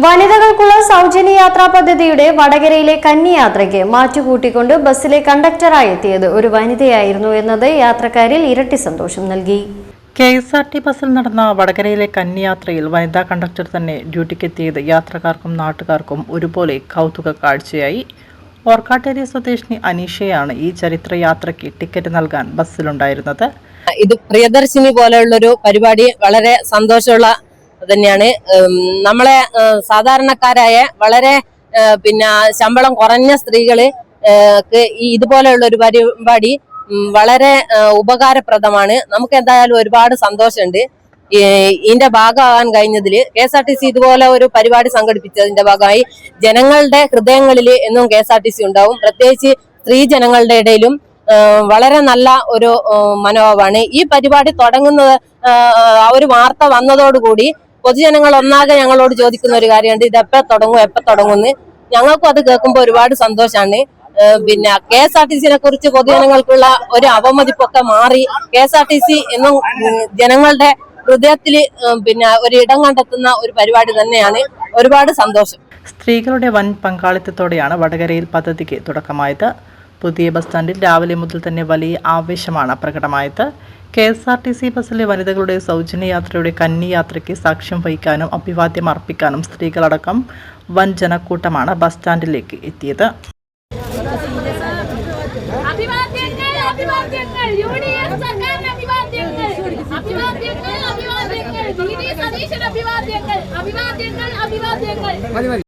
വനിതകൾക്കുള്ള സൗജന്യ യാത്രാ പദ്ധതിയുടെ വടകരയിലെ കന്നിയാത്രയ്ക്ക് മാറ്റുകൂട്ടിക്കൊണ്ട് ബസ്സിലെ കണ്ടക്ടറായി എത്തിയത് ഒരു വനിതയായിരുന്നു എന്നത് യാത്രക്കാരിൽ ഇരട്ടി സന്തോഷം നൽകി. KSRT ബസ്സിൽ നടന്ന വടകരയിലെ കന്നിയാത്രയിൽ വനിതാ കണ്ടക്ടർ തന്നെ ഡ്യൂട്ടിക്കെത്തിയത് യാത്രക്കാർക്കും നാട്ടുകാർക്കും ഒരുപോലെ കൗതുക കാഴ്ചയായി. ഓർക്കാട്ടേരി സ്വദേശിനി അനീഷയാണ് ഈ ചരിത്ര യാത്രയ്ക്ക് ടിക്കറ്റ് നൽകാൻ ബസ്സിലുണ്ടായിരുന്നത്. ഇത് പ്രിയദർശിനി പോലെയുള്ളൊരു പരിപാടി വളരെ സന്തോഷമുള്ള തന്നെയാണ്. നമ്മളെ സാധാരണക്കാരായ വളരെ ശമ്പളം കുറഞ്ഞ സ്ത്രീകള് ഇതുപോലെയുള്ള ഒരു പരിപാടി വളരെ ഉപകാരപ്രദമാണ്. നമുക്ക് എന്തായാലും ഒരുപാട് സന്തോഷമുണ്ട് ഇതിന്റെ ഭാഗമാകാൻ കഴിഞ്ഞതില്. KSRTC ഇതുപോലെ ഒരു പരിപാടി സംഘടിപ്പിച്ചതിന്റെ ഭാഗമായി ജനങ്ങളുടെ ഹൃദയങ്ങളിൽ എന്നും KSRTC ഉണ്ടാവും. പ്രത്യേകിച്ച് സ്ത്രീ ജനങ്ങളുടെ ഇടയിലും വളരെ നല്ല ഒരു മനോഭാവമാണ്. ഈ പരിപാടി തുടങ്ങുന്നത് ഒരു വാർത്ത വന്നതോടുകൂടി പൊതുജനങ്ങൾ ഒന്നാകെ ഞങ്ങളോട് ചോദിക്കുന്ന ഒരു കാര്യമുണ്ട്, ഇത് എപ്പോ തുടങ്ങുമെന്ന്. ഞങ്ങൾക്കും അത് കേൾക്കുമ്പോൾ ഒരുപാട് സന്തോഷമാണ്. KSRTC കുറിച്ച് പൊതുജനങ്ങൾക്കുള്ള ഒരു അവമതിപ്പൊക്കെ മാറി KSRTC എന്നും ജനങ്ങളുടെ ഹൃദയത്തില് ഒരു ഇടം കണ്ടെത്തുന്ന ഒരു പരിപാടി തന്നെയാണ്. ഒരുപാട് സന്തോഷം. സ്ത്രീകളുടെ വൻ പങ്കാളിത്തത്തോടെയാണ് വടകരയിൽ പദ്ധതിക്ക് തുടക്കമായത്. പുതിയ ബസ് സ്റ്റാൻഡിൽ രാവിലെ മുതൽ തന്നെ വലിയ ആവേശമാണ് പ്രകടമായത്. KSRTC ബസ്സിലെ വനിതകളുടെ സൗജന്യ യാത്രയുടെ കന്നിയാത്രയ്ക്ക് സാക്ഷ്യം വഹിക്കാനും അഭിവാദ്യം അർപ്പിക്കാനും സ്ത്രീകളടക്കം വൻ ജനക്കൂട്ടമാണ് ബസ് സ്റ്റാൻഡിലേക്ക് എത്തിയത്.